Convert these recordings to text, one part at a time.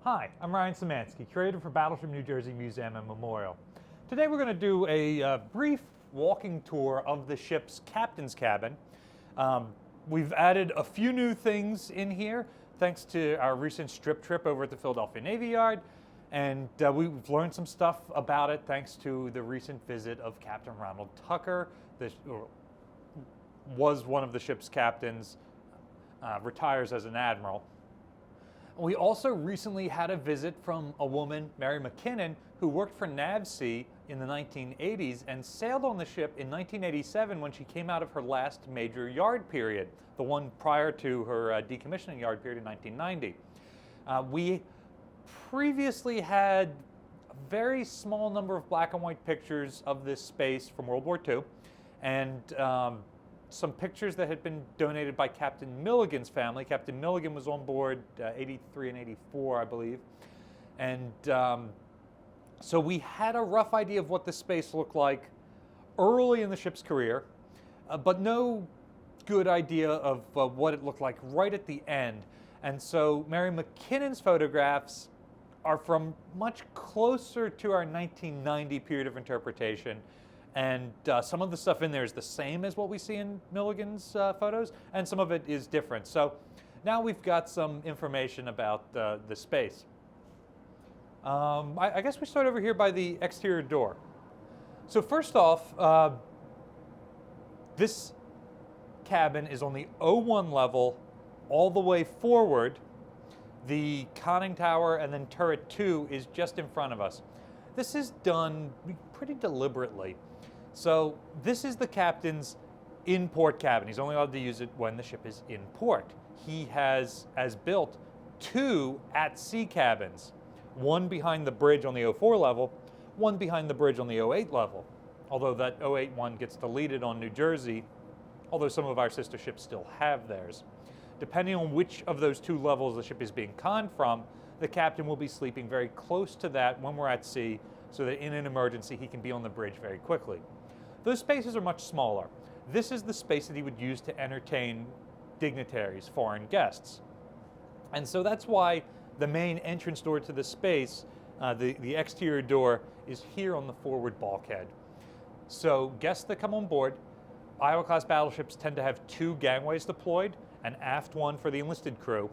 Hi, I'm Ryan Szymanski, curator for Battleship New Jersey Museum and Memorial. Today we're going to do a brief walking tour of the ship's captain's cabin. We've added a few new things in here thanks to our recent strip trip over at the Philadelphia Navy Yard, and we've learned some stuff about it thanks to the recent visit of Captain Ronald Tucker, was one of the ship's captains, retires as an admiral. We also recently had a visit from a woman, Mary McKinnon, who worked for NAVSEA in the 1980s and sailed on the ship in 1987 when she came out of her last major yard period, the one prior to her decommissioning yard period in 1990. We previously had a very small number of black and white pictures of this space from World War II, and some pictures that had been donated by Captain Milligan's family. Captain Milligan was on board 83 and 84, I believe. And so we had a rough idea of what the space looked like early in the ship's career, but no good idea of what it looked like right at the end. And so Mary McKinnon's photographs are from much closer to our 1990 period of interpretation. And some of the stuff in there is the same as what we see in Milligan's photos, and some of it is different. So now we've got some information about the space. I guess we start over here by the exterior door. So first off, this cabin is on the O1 level all the way forward. The conning tower and then turret 2 is just in front of us. This is done pretty deliberately. So this is the captain's in-port cabin. He's only allowed to use it when the ship is in port. He has, as built, 2 at-sea cabins, one behind the bridge on the 04 level, one behind the bridge on the 08 level, although that 08 one gets deleted on New Jersey, although some of our sister ships still have theirs. Depending on which of those 2 levels the ship is being conned from, the captain will be sleeping very close to that when we're at sea, so that in an emergency he can be on the bridge very quickly. Those spaces are much smaller. This is the space that he would use to entertain dignitaries, foreign guests. And so that's why the main entrance door to the space, the exterior door, is here on the forward bulkhead. So guests that come on board, Iowa-class battleships tend to have 2 gangways deployed, an aft one for the enlisted crew,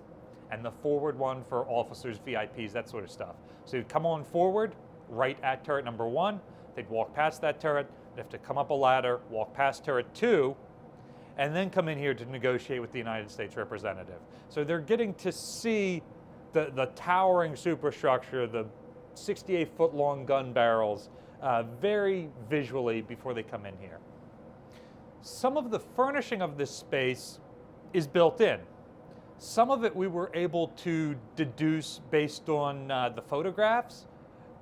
and the forward one for officers, VIPs, that sort of stuff. So you'd come on forward, right at turret number 1, they'd walk past that turret, they'd have to come up a ladder, walk past turret 2, and then come in here to negotiate with the United States representative. So they're getting to see the towering superstructure, the 68-foot long gun barrels, very visually before they come in here. Some of the furnishing of this space is built in. Some of it we were able to deduce based on the photographs.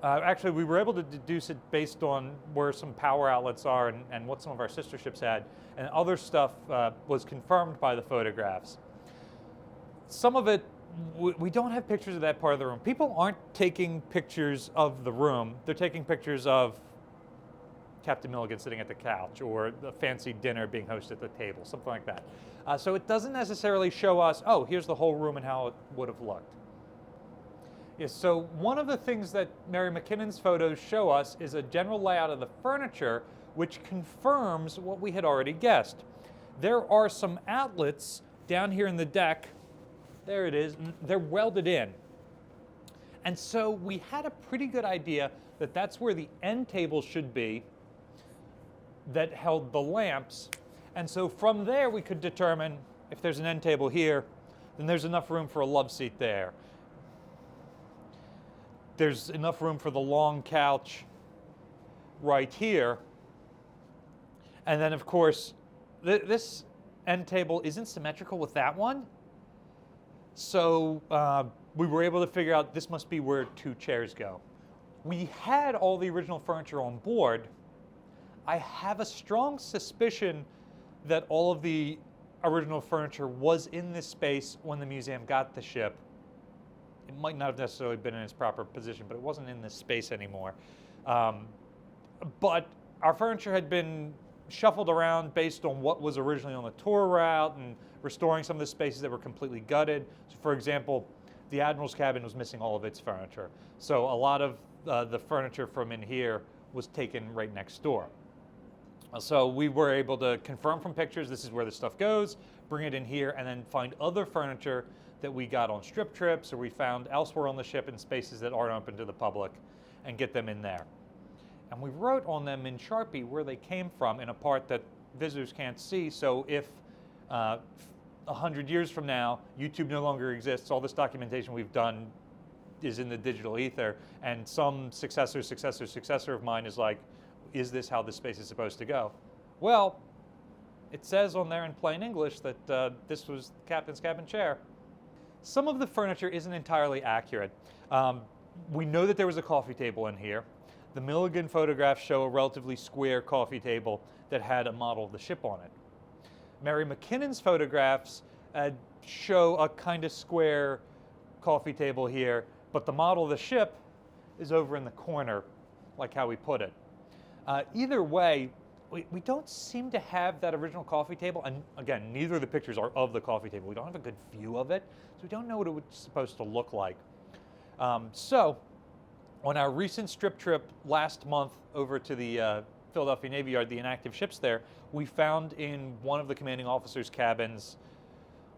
Actually, we were able to deduce it based on where some power outlets are and what some of our sister ships had, and other stuff was confirmed by the photographs. Some of it, we don't have pictures of that part of the room. People aren't taking pictures of the room. They're taking pictures of Captain Milligan sitting at the couch, or the fancy dinner being hosted at the table, something like that. So it doesn't necessarily show us, oh, here's the whole room and how it would have looked. Yes, so one of the things that Mary McKinnon's photos show us is a general layout of the furniture, which confirms what we had already guessed. There are some outlets down here in the deck. There it is. They're welded in. And so we had a pretty good idea that that's where the end table should be that held the lamps. And so from there we could determine if there's an end table here, then there's enough room for a love seat there. There's enough room for the long couch right here. And then, of course, this end table isn't symmetrical with that one. So we were able to figure out this must be where 2 chairs go. We had all the original furniture on board. I have a strong suspicion that all of the original furniture was in this space when the museum got the ship. It might not have necessarily been in its proper position, but it wasn't in this space anymore. But our furniture had been shuffled around based on what was originally on the tour route and restoring some of the spaces that were completely gutted. So for example, the Admiral's cabin was missing all of its furniture. So a lot of the furniture from in here was taken right next door. So we were able to confirm from pictures this is where the stuff goes, bring it in here, and then find other furniture that we got on strip trips or we found elsewhere on the ship in spaces that aren't open to the public and get them in there. And we wrote on them in Sharpie where they came from in a part that visitors can't see. So if 100 years from now, YouTube no longer exists, all this documentation we've done is in the digital ether, and some successor of mine is like, is this how this space is supposed to go? Well, it says on there in plain English that this was the captain's cabin chair. Some of the furniture isn't entirely accurate. We know that there was a coffee table in here. The Milligan photographs show a relatively square coffee table that had a model of the ship on it. Mary McKinnon's photographs show a kind of square coffee table here, but the model of the ship is over in the corner, like how we put it. Either way, we don't seem to have that original coffee table, and again, neither of the pictures are of the coffee table. We don't have a good view of it, so we don't know what it was supposed to look like. So, on our recent strip trip last month over to the Philadelphia Navy Yard, the inactive ships there, we found in one of the commanding officers' cabins,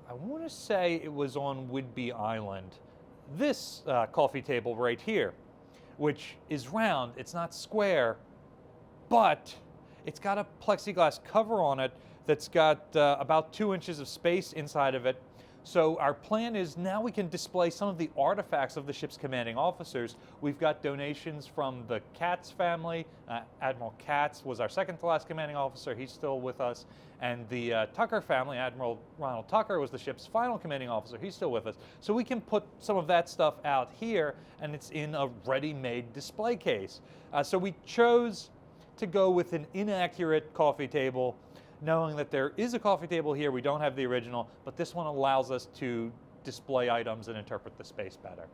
I want to say it was on Whidbey Island, this coffee table right here, which is round, it's not square, but it's got a plexiglass cover on it that's got about 2 inches of space inside of it. So our plan is now we can display some of the artifacts of the ship's commanding officers. We've got donations from the Katz family. Admiral Katz was our second to last commanding officer. He's still with us. And the Tucker family, Admiral Ronald Tucker was the ship's final commanding officer. He's still with us. So we can put some of that stuff out here, and it's in a ready-made display case. So we chose to go with an inaccurate coffee table, knowing that there is a coffee table here. We don't have the original, but this one allows us to display items and interpret the space better.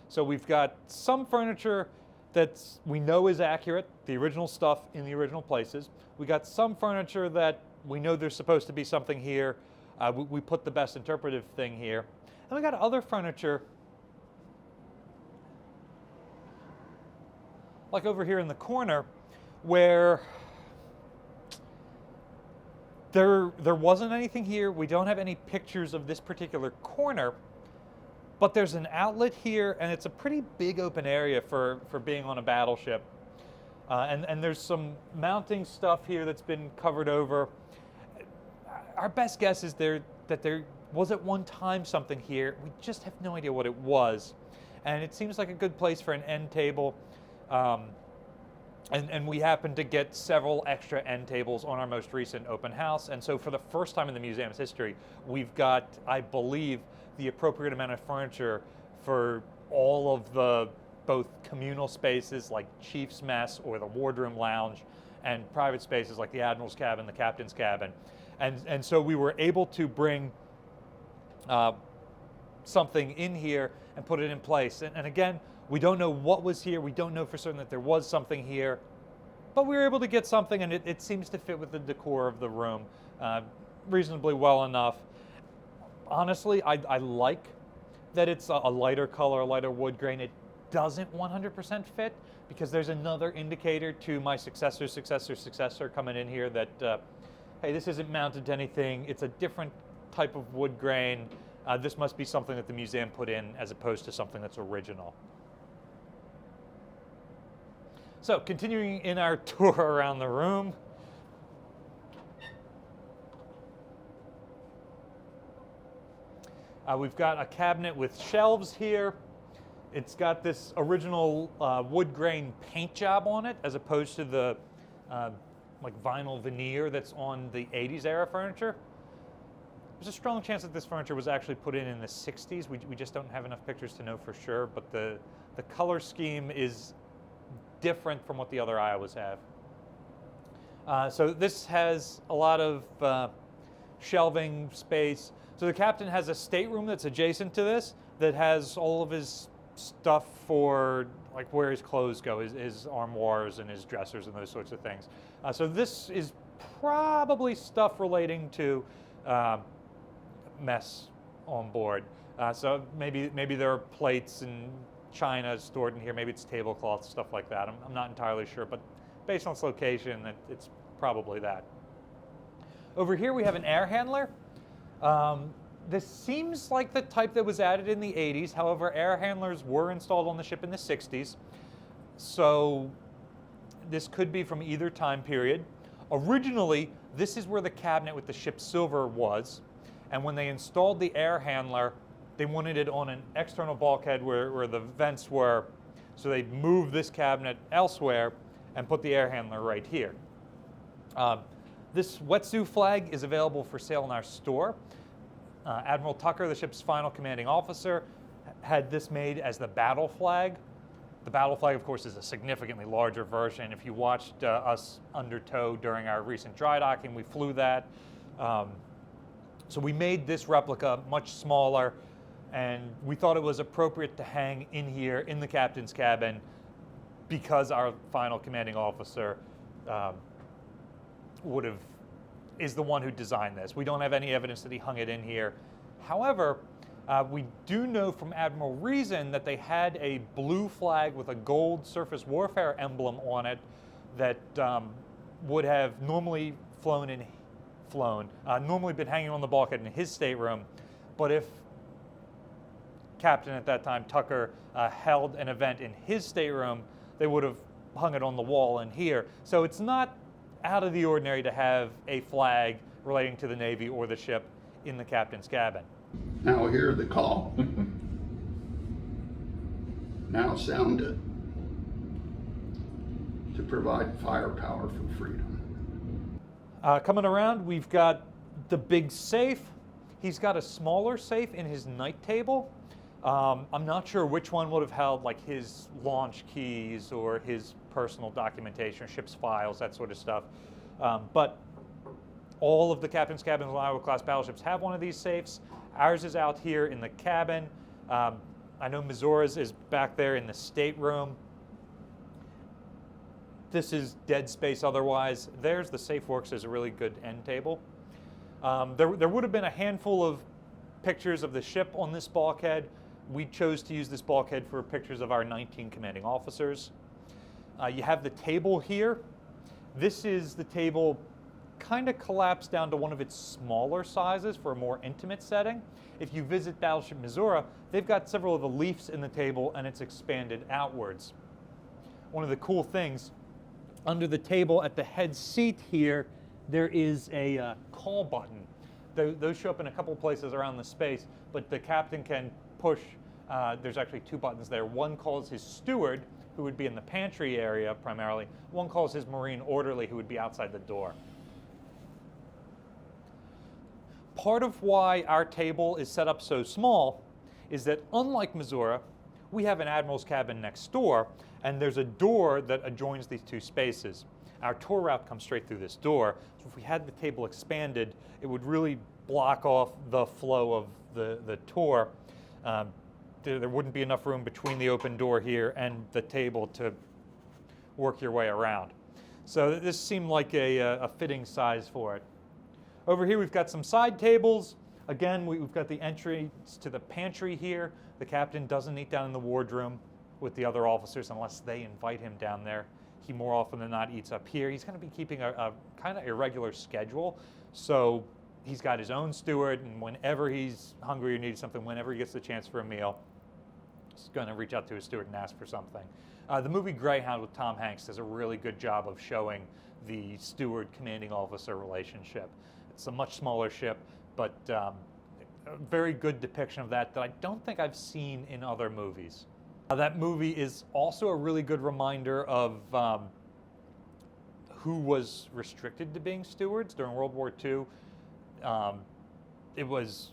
So we've got some furniture that we know is accurate, the original stuff in the original places. We got some furniture that we know there's supposed to be something here. We put the best interpretive thing here. And we got other furniture, like over here in the corner, where there wasn't anything here. We don't have any pictures of this particular corner, but there's an outlet here, and it's a pretty big open area for being on a battleship. And there's some mounting stuff here that's been covered over. Our best guess is that there was at one time something here. We just have no idea what it was. And it seems like a good place for an end table. And we happened to get several extra end tables on our most recent open house. And so for the first time in the museum's history, we've got, I believe, the appropriate amount of furniture for all of the both communal spaces like Chief's Mess or the Wardroom Lounge, and private spaces like the Admiral's cabin, the Captain's cabin. And so we were able to bring something in here and put it in place. And again, we don't know what was here. We don't know for certain that there was something here. But we were able to get something, and it seems to fit with the decor of the room reasonably well enough. Honestly, I like that it's a lighter color, a lighter wood grain. It doesn't 100% fit, because there's another indicator to my successor coming in here that, hey, this isn't mounted to anything. It's a different type of wood grain. This must be something that the museum put in as opposed to something that's original. So, continuing in our tour around the room. We've got a cabinet with shelves here. It's got this original wood grain paint job on it, as opposed to the like vinyl veneer that's on the 80s era furniture. There's a strong chance that this furniture was actually put in the 60s. We just don't have enough pictures to know for sure, but the color scheme is different from what the other Iowas have. So this has a lot of shelving space. So the captain has a stateroom that's adjacent to this that has all of his stuff for like where his clothes go, his armoires and his dressers and those sorts of things. So this is probably stuff relating to mess on board. So maybe there are plates and china stored in here. Maybe it's tablecloths, stuff like that. I'm not entirely sure, but based on its location, it's probably that. Over here we have an air handler. This seems like the type that was added in the 80s. However, air handlers were installed on the ship in the 60s. So this could be from either time period. Originally, this is where the cabinet with the ship's silver was. And when they installed the air handler, they wanted it on an external bulkhead where the vents were. So they moved this cabinet elsewhere and put the air handler right here. This Wetsuit flag is available for sale in our store. Admiral Tucker, the ship's final commanding officer, had this made as the battle flag. The battle flag, of course, is a significantly larger version. If you watched us under tow during our recent dry docking, we flew that. So we made this replica much smaller, and we thought it was appropriate to hang in here in the captain's cabin because our final commanding officer is the one who designed this. We don't have any evidence that he hung it in here. However, we do know from Admiral Reason that they had a blue flag with a gold surface warfare emblem on it that would have normally normally been hanging on the bulkhead in his stateroom. But if Captain at that time, Tucker, held an event in his stateroom, they would have hung it on the wall in here. So it's not out of the ordinary to have a flag relating to the Navy or the ship in the captain's cabin. Now hear the call. Now sound it to provide firepower for freedom. Coming around, we've got the big safe. He's got a smaller safe in his night table. I'm not sure which one would have held like his launch keys or his personal documentation, ship's files, that sort of stuff. But all of the captain's cabins on Iowa-class battleships have one of these safes. Ours is out here in the cabin. I know Missoura's is back there in the stateroom. This is dead space otherwise. There's the safe works as a really good end table. There would have been a handful of pictures of the ship on this bulkhead. We chose to use this bulkhead for pictures of our 19 commanding officers. You have the table here. This is the table kind of collapsed down to one of its smaller sizes for a more intimate setting. If you visit Battleship Missoura, they've got several of the leafs in the table and it's expanded outwards. One of the cool things, under the table at the head seat here, there is a call button. Those show up in a couple places around the space, but the captain can push, there's actually two buttons there. One calls his steward, who would be in the pantry area primarily. One calls his marine orderly, who would be outside the door. Part of why our table is set up so small is that unlike Missoura, we have an admiral's cabin next door, and there's a door that adjoins these two spaces. Our tour route comes straight through this door, so if we had the table expanded, it would really block off the flow of the tour. There wouldn't be enough room between the open door here and the table to work your way around. So this seemed like a fitting size for it. Over here we've got some side tables. Again, we've got the entrance to the pantry here. The captain doesn't eat down in the wardroom with the other officers unless they invite him down there. He more often than not eats up here. He's going to be keeping a kind of irregular schedule. So he's got his own steward, and whenever he's hungry or needs something, whenever he gets the chance for a meal, he's going to reach out to his steward and ask for something. The movie Greyhound with Tom Hanks does a really good job of showing the steward commanding officer relationship. It's a much smaller ship, but a very good depiction of that I don't think I've seen in other movies. That movie is also a really good reminder of who was restricted to being stewards during World War II. It was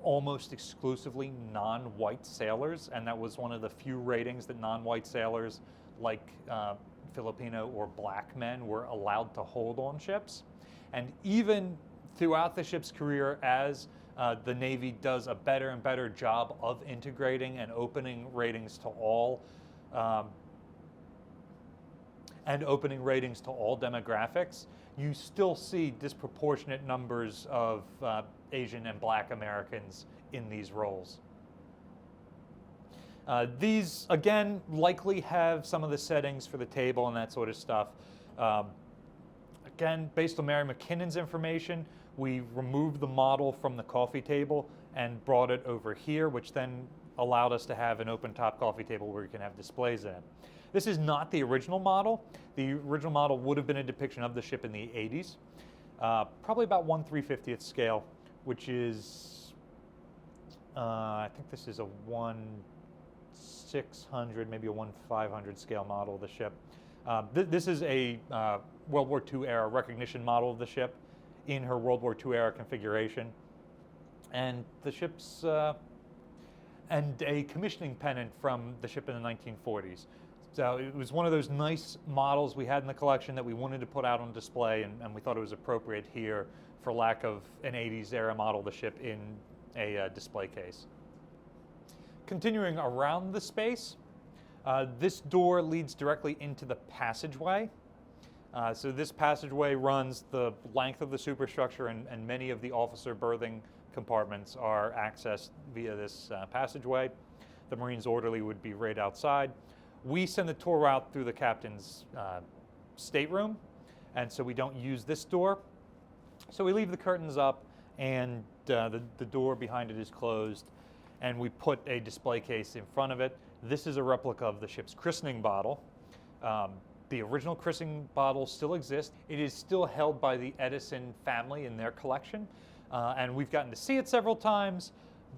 almost exclusively non-white sailors, and that was one of the few ratings that non-white sailors like Filipino or black men were allowed to hold on ships. And even throughout the ship's career, as the Navy does a better and better job of integrating and opening ratings to all demographics, you still see disproportionate numbers of Asian and Black Americans in these roles. These, again, likely have some of the settings for the table and that sort of stuff. Again, based on Mary McKinnon's information, we removed the model from the coffee table and brought it over here, which then allowed us to have an open-top coffee table where you can have displays in it. This is not the original model. The original model would have been a depiction of the ship in the 80s, probably about 1/350th scale, which is, I think this is a 1/600, maybe a 1/500 scale model of the ship. This is a World War II era recognition model of the ship in her World War II era configuration. And the ship's, and a commissioning pennant from the ship in the 1940s. So it was one of those nice models we had in the collection that we wanted to put out on display, and we thought it was appropriate here for lack of an 80s era model of the ship in a display case. Continuing around the space, this door leads directly into the passageway. So this passageway runs the length of the superstructure, and many of the officer berthing compartments are accessed via this passageway. The Marines orderly would be right outside. We send the tour route through the captain's stateroom, and so we don't use this door. So we leave the curtains up, and the door behind it is closed, and we put a display case in front of it. This is a replica of the ship's christening bottle. The original christening bottle still exists. It is still held by the Edison family in their collection, and we've gotten to see it several times,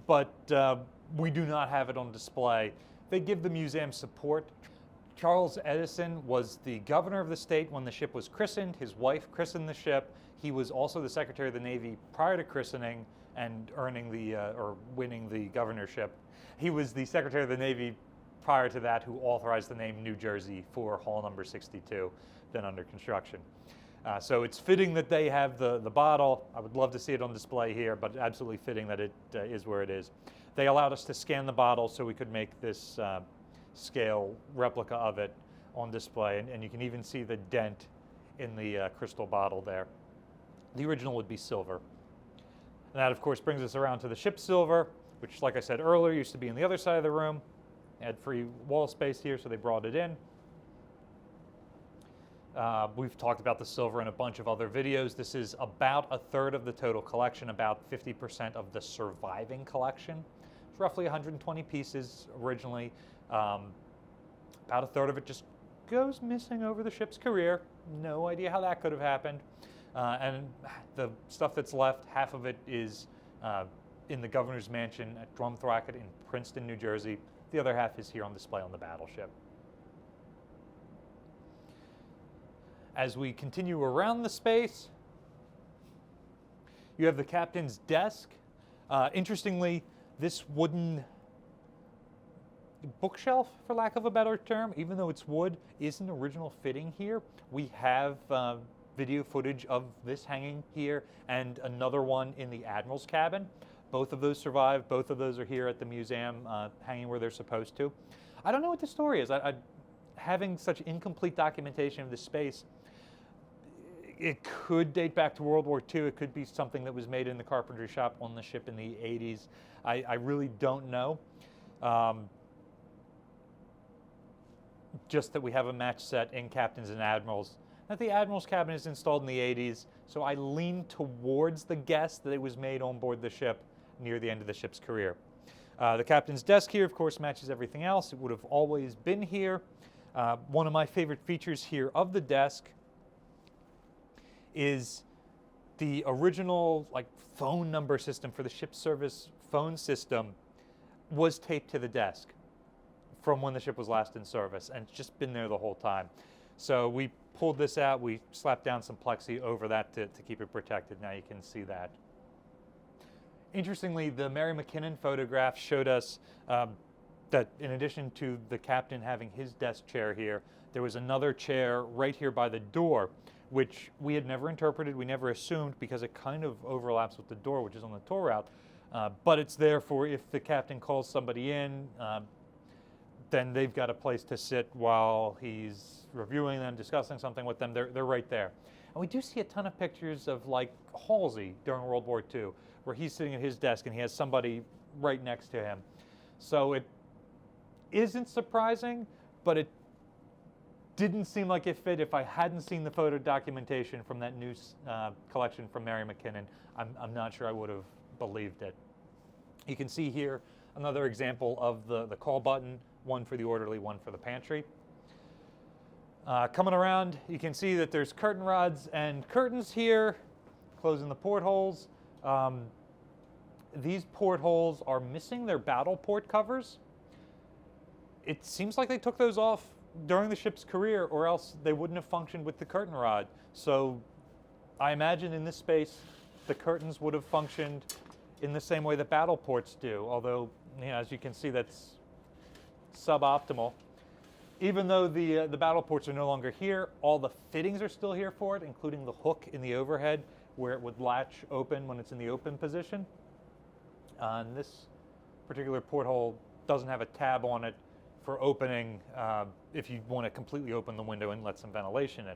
but we do not have it on display. They give the museum support. Charles Edison was the governor of the state when the ship was christened. His wife christened the ship. He was also the Secretary of the Navy prior to christening and earning the or winning the governorship. He was the Secretary of the Navy prior to that who authorized the name New Jersey for Hall number 62, then under construction. So it's fitting that they have the bottle. I would love to see it on display here, but absolutely fitting that it is where it is. They allowed us to scan the bottle so we could make this scale replica of it on display, and you can even see the dent in the crystal bottle there. The original would be silver. And that, of course, brings us around to the ship silver, which, like I said earlier, used to be on the other side of the room. Had free wall space here, so they brought it in. We've talked about the silver in a bunch of other videos. This is about a third of the total collection, about 50% of the surviving collection. It's roughly 120 pieces originally. About a third of it just goes missing over the ship's career. No idea how that could have happened. And the stuff that's left, half of it is in the governor's mansion at Drumthwacket in Princeton, New Jersey. The other half is here on display on the Battleship. As we continue around the space, you have the captain's desk. Interestingly, this wooden bookshelf, for lack of a better term, even though it's wood, is an original fitting here. We have video footage of this hanging here and another one in the Admiral's cabin. Both of those survive. Both of those are here at the museum, hanging where they're supposed to. I don't know what the story is. Having such incomplete documentation of this space, it could date back to World War II. It could be something that was made in the carpentry shop on the ship in the 80s. I really don't know. Just that we have a match set in Captains and Admirals. That the Admiral's cabin is installed in the 80s, so I lean towards the guess that it was made on board the ship near the end of the ship's career. The captain's desk here, of course, matches everything else. It would have always been here. One of my favorite features here of the desk is the original phone number system for the ship service phone system was taped to the desk from when the ship was last in service, and it's just been there the whole time. So we pulled this out, we slapped down some plexi over that to keep it protected. Now you can see that. Interestingly, the Mary McKinnon photograph showed us that in addition to the captain having his desk chair here, there was another chair right here by the door, which we had never interpreted, we never assumed, because it kind of overlaps with the door, which is on the tour route. But it's there for if the captain calls somebody in, then they've got a place to sit while he's reviewing them, discussing something with them. They're right there. And we do see a ton of pictures of like Halsey during World War II, where he's sitting at his desk and he has somebody right next to him. So it isn't surprising, but it didn't seem like it fit. If I hadn't seen the photo documentation from that new collection from Mary McKinnon, I'm not sure I would have believed it. You can see here another example of the call button, one for the orderly, one for the pantry. Coming around, you can see that there's curtain rods and curtains here, closing the portholes. These portholes are missing their battle port covers. It seems like they took those off during the ship's career, or else they wouldn't have functioned with the curtain rod. So I imagine in this space, the curtains would have functioned in the same way that battle ports do, although, as you can see, that's suboptimal. Even though the battle ports are no longer here, all the fittings are still here for it, including the hook in the overhead where it would latch open when it's in the open position. And this particular porthole doesn't have a tab on it for opening if you want to completely open the window and let some ventilation in.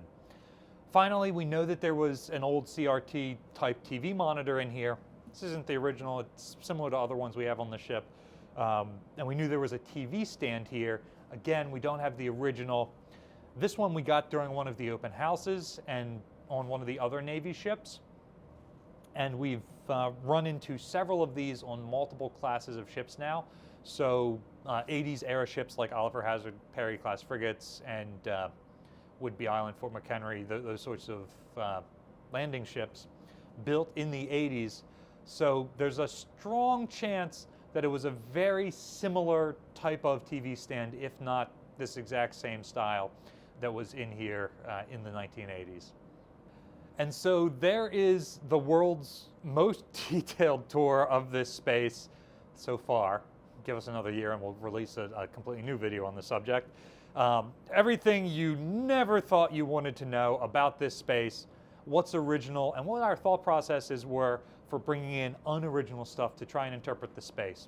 Finally, we know that there was an old CRT type TV monitor in here. This isn't the original, it's similar to other ones we have on the ship. And we knew there was a TV stand here. Again, we don't have the original. This one we got during one of the open houses and on one of the other Navy ships. And we've run into several of these on multiple classes of ships now. So 80s era ships like Oliver Hazard, Perry class frigates, and Whidbey Island, Fort McHenry, those sorts of landing ships built in the 80s. So there's a strong chance that it was a very similar type of TV stand, if not this exact same style that was in here in the 1980s. And so there is the world's most detailed tour of this space so far. Give us another year and we'll release a completely new video on the subject. Everything you never thought you wanted to know about this space, what's original, and what our thought processes were for bringing in unoriginal stuff to try and interpret the space.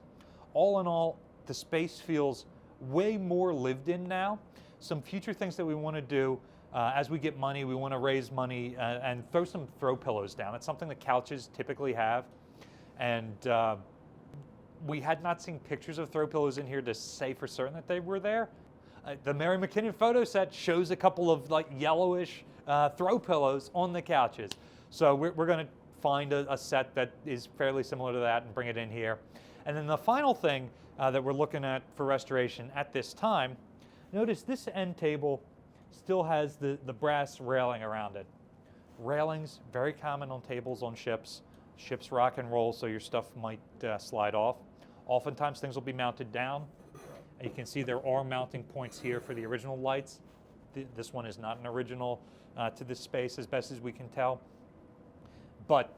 All in all, the space feels way more lived in now. Some future things that we want to do as we get money, we want to raise money and throw some throw pillows down. It's something that couches typically have. And we had not seen pictures of throw pillows in here to say for certain that they were there. The Mary McKinnon photo set shows a couple of like yellowish throw pillows on the couches. So we're going to find a set that is fairly similar to that and bring it in here. And then the final thing that we're looking at for restoration at this time, notice this end table still has the brass railing around it. Railings, very common on tables on ships. Ships rock and roll, so your stuff might slide off. Oftentimes things will be mounted down. You can see there are mounting points here for the original lights. This one is not an original to this space as best as we can tell. But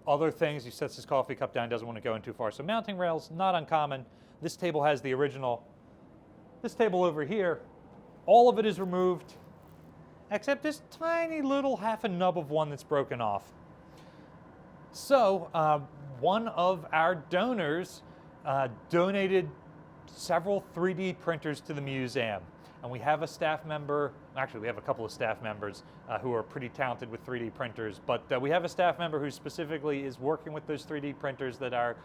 other things, he sets his coffee cup down, doesn't want to go in too far. So mounting rails, not uncommon. This table has the original. This table over here, all of it is removed, except this tiny little half a nub of one that's broken off. So one of our donors donated several 3D printers to the museum. And we have a staff member, actually we have a couple of staff members who are pretty talented with 3D printers, but we have a staff member who specifically is working with those 3D printers that our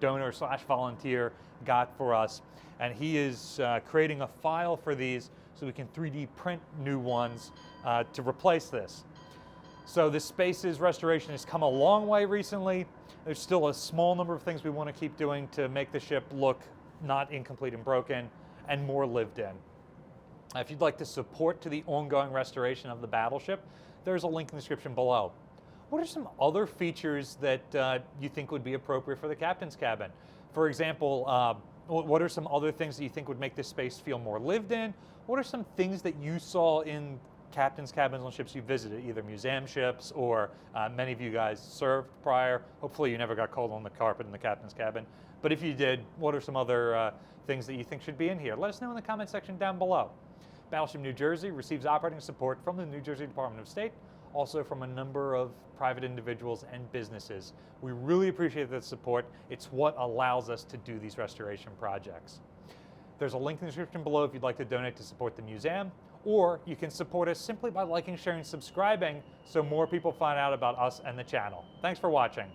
donor / volunteer got for us. And he is creating a file for these so we can 3D print new ones to replace this. So this space's restoration has come a long way recently. There's still a small number of things we want to keep doing to make the ship look not incomplete and broken and more lived in. If you'd like to support to the ongoing restoration of the Battleship, there's a link in the description below. What are some other features that you think would be appropriate for the captain's cabin? For example, what are some other things that you think would make this space feel more lived in? What are some things that you saw in captain's cabins on ships you visited, either museum ships or many of you guys served prior? Hopefully you never got cold on the carpet in the captain's cabin. But if you did, what are some other things that you think should be in here? Let us know in the comment section down below. Battleship New Jersey receives operating support from the New Jersey Department of State, also from a number of private individuals and businesses. We really appreciate that support. It's what allows us to do these restoration projects. There's a link in the description below if you'd like to donate to support the museum Or you can support us simply by liking, sharing, subscribing so more people find out about us and the channel. Thanks for watching.